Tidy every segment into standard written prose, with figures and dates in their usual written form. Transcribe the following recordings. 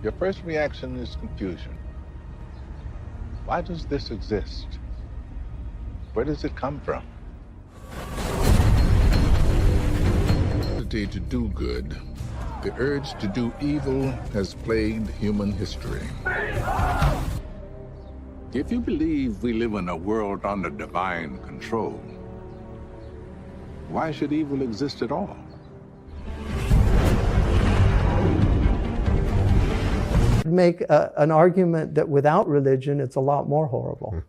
Your first reaction is confusion. Why does this exist? Where does it come from? The to do good. The urge to do evil has plagued human history. If you believe we live in a world under divine control, why should evil exist at all? Make an argument that without religion, it's a lot more horrible.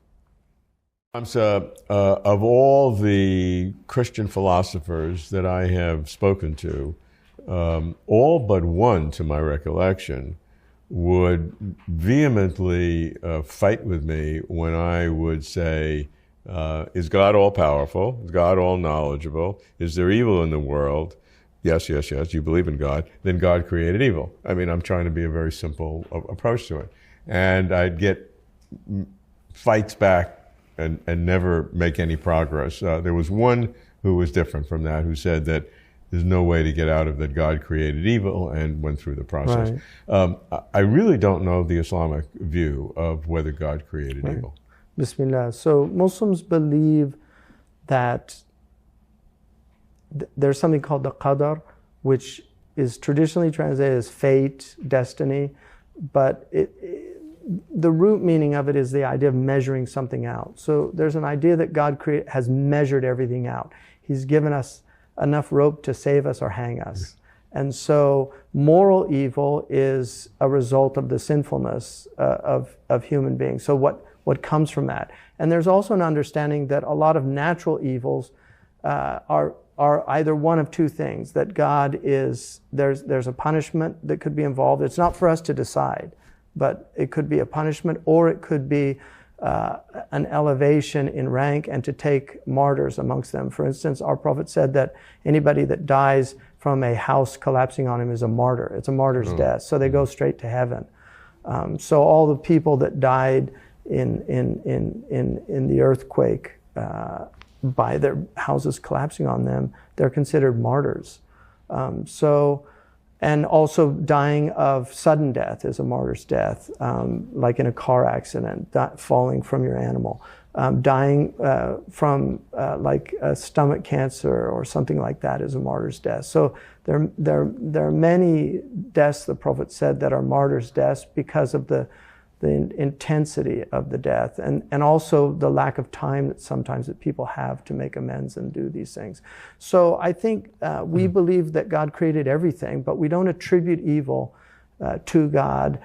Of all the Christian philosophers that I have spoken to, all but one, to my recollection, would vehemently fight with me when I would say, is God all-powerful? Is God all-knowledgeable? Is there evil in the world? Yes, yes, yes, you believe in God. Then God created evil. I mean, I'm trying to be a very simple approach to it. And I'd get fights back and never make any progress. There was one who was different from that, who said that there's no way to get out of that God created evil, and went through the process. Right. I really don't know the Islamic view of whether God created evil. Bismillah. So Muslims believe that there's something called the qadar, which is traditionally translated as fate, destiny, but the root meaning of it is the idea of measuring something out. So there's an idea that God has measured everything out. He's given us enough rope to save us or hang us. And so moral evil is a result of the sinfulness of human beings. So what comes from that? And there's also an understanding that a lot of natural evils are either one of two things, that God is, there's a punishment that could be involved. It's not for us to decide, but it could be a punishment, or it could be an elevation in rank and to take martyrs amongst them. For instance, our Prophet said that anybody that dies from a house collapsing on him is a martyr. It's a martyr's death, so they go straight to heaven. So all the people that died in the earthquake by their houses collapsing on them, they're considered martyrs. And also dying of sudden death is a martyr's death, like in a car accident, falling from your animal. Dying from like stomach cancer or something like that is a martyr's death. So there are many deaths, the Prophet said, that are martyr's deaths because of the intensity of the death, and also the lack of time that sometimes that people have to make amends and do these things. So I think we believe that God created everything, but we don't attribute evil to God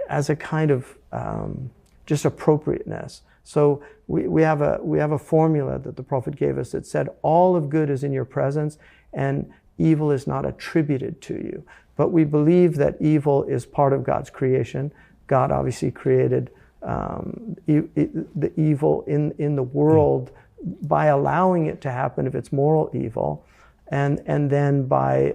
as a kind of just appropriateness. So we have a formula that the Prophet gave us that said all of good is in your presence and evil is not attributed to you. But we believe that evil is part of God's creation. God obviously created the evil in the world by allowing it to happen if it's moral evil, and then by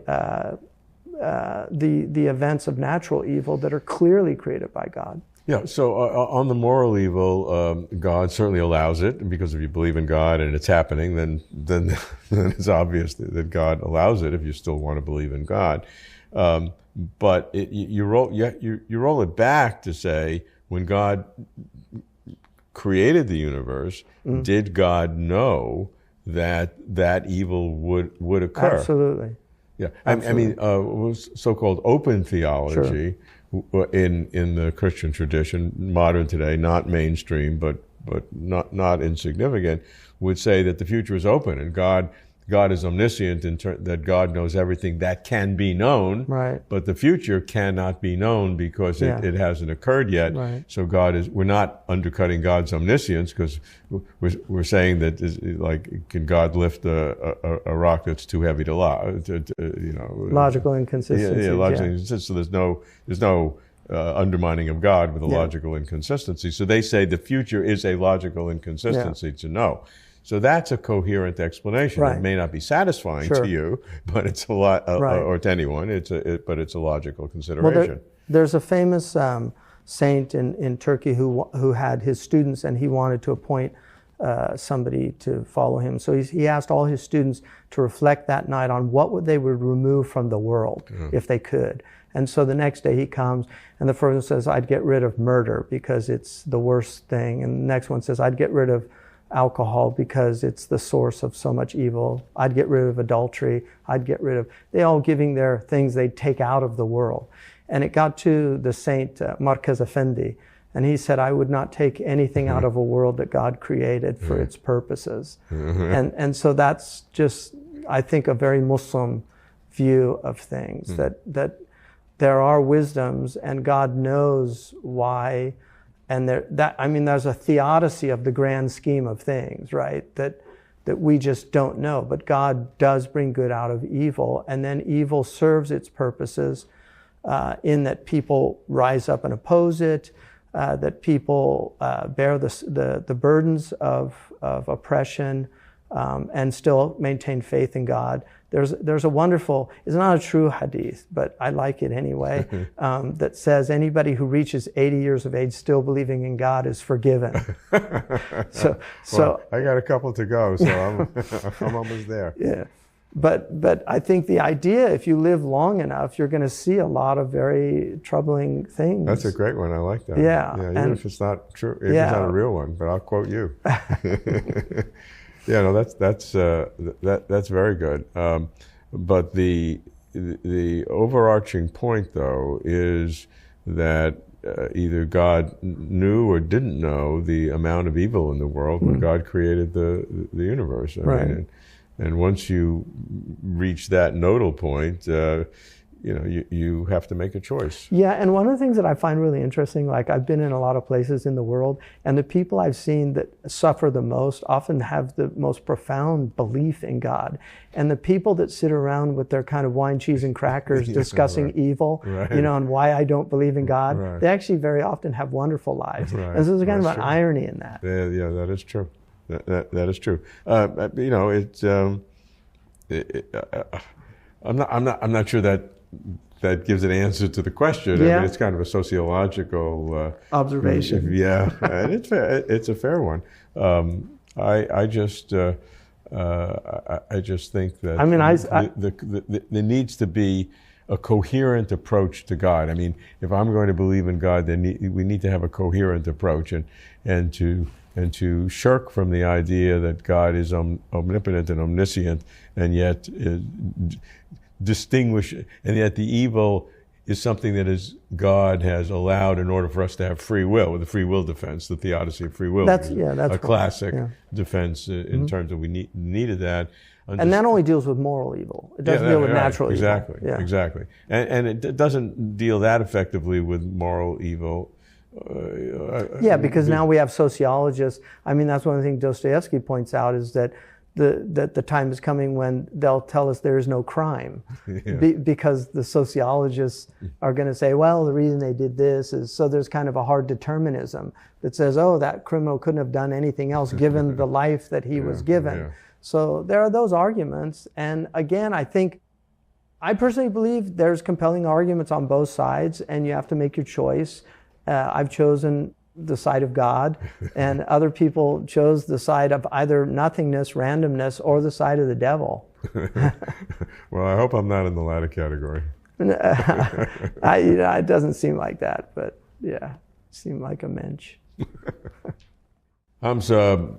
the events of natural evil that are clearly created by God. Yeah, so on the moral evil, God certainly allows it, because if you believe in God and it's happening, then it's obvious that God allows it if you still want to believe in God. But you roll it back to say, when God created the universe, did God know that evil would occur? Absolutely. Yeah, absolutely. I mean, so-called open theology in the Christian tradition, modern today, not mainstream, but not insignificant, would say that the future is open, and God is omniscient, that God knows everything that can be known, right. But the future cannot be known because it hasn't occurred yet. Right. So we're not undercutting God's omniscience, because we're saying that, like, can God lift a rock that's too heavy to logical inconsistency. Yeah, logical inconsistency. So there's no undermining of God with a logical inconsistency. So they say the future is a logical inconsistency to know. So that's a coherent explanation. Right. It may not be satisfying to you, but it's a lot, or to anyone. But it's a logical consideration. Well, there's a famous saint in Turkey who had his students, and he wanted to appoint somebody to follow him. So he asked all his students to reflect that night on what they would remove from the world if they could. And so the next day he comes, and the first one says, I'd get rid of murder because it's the worst thing. And the next one says, I'd get rid of alcohol because it's the source of so much evil. I'd get rid of adultery. I'd get rid of... They all giving their things they'd take out of the world. And it got to the Saint Marquez Effendi, and he said, I would not take anything out of a world that God created for its purposes. And so that's just, I think, a very Muslim view of things, that there are wisdoms and God knows why. And there's a theodicy of the grand scheme of things, right? That we just don't know. But God does bring good out of evil, and then evil serves its purposes in that people rise up and oppose it, that people bear the burdens of oppression and still maintain faith in God. There's a wonderful, it's not a true hadith, but I like it anyway, that says anybody who reaches 80 years of age still believing in God is forgiven. Well, I got a couple to go, so I'm almost there. Yeah. But I think the idea, if you live long enough, you're going to see a lot of very troubling things. That's a great one. I like that. Yeah. Even if it's not true, if it's not a real one, but I'll quote you. Yeah, no, that's very good. But the overarching point, though, is that either God knew or didn't know the amount of evil in the world when God created the universe. I mean, and once you reach that nodal point, you have to make a choice. Yeah, and one of the things that I find really interesting, like I've been in a lot of places in the world, and the people I've seen that suffer the most often have the most profound belief in God. And the people that sit around with their kind of wine, cheese, and crackers discussing evil, and why I don't believe in God, they actually very often have wonderful lives. And so there's kind of an irony in that. Yeah, that is true. That is true. I'm not sure that gives an answer to the question. Yeah. I mean, it's kind of a sociological observation. And it's fair. It's a fair one. I just think that there needs to be a coherent approach to God. I mean, if I'm going to believe in God, then we need to have a coherent approach, and to shirk from the idea that God is omnipotent and omniscient, and yet distinguish, and yet the evil is something that God has allowed in order for us to have free will, with the free will defense, the Theodicy of free will. That's a classic defense in terms of we needed that. And that only deals with moral evil. It doesn't deal with natural evil. Exactly. And it doesn't deal that effectively with moral evil. Because now we have sociologists. I mean, that's one of the things Dostoevsky points out, is that the time is coming when they'll tell us there is no crime, because the sociologists are going to say, well, the reason they did this is, so there's kind of a hard determinism that says, oh, that criminal couldn't have done anything else given the life that he was given. So there are those arguments. And again, I personally believe there's compelling arguments on both sides, and you have to make your choice. I've chosen the side of God, and other people chose the side of either nothingness, randomness, or the side of the devil. Well, I hope I'm not in the latter category. It doesn't seem like that, but yeah, it seemed like a mensch. Hamza,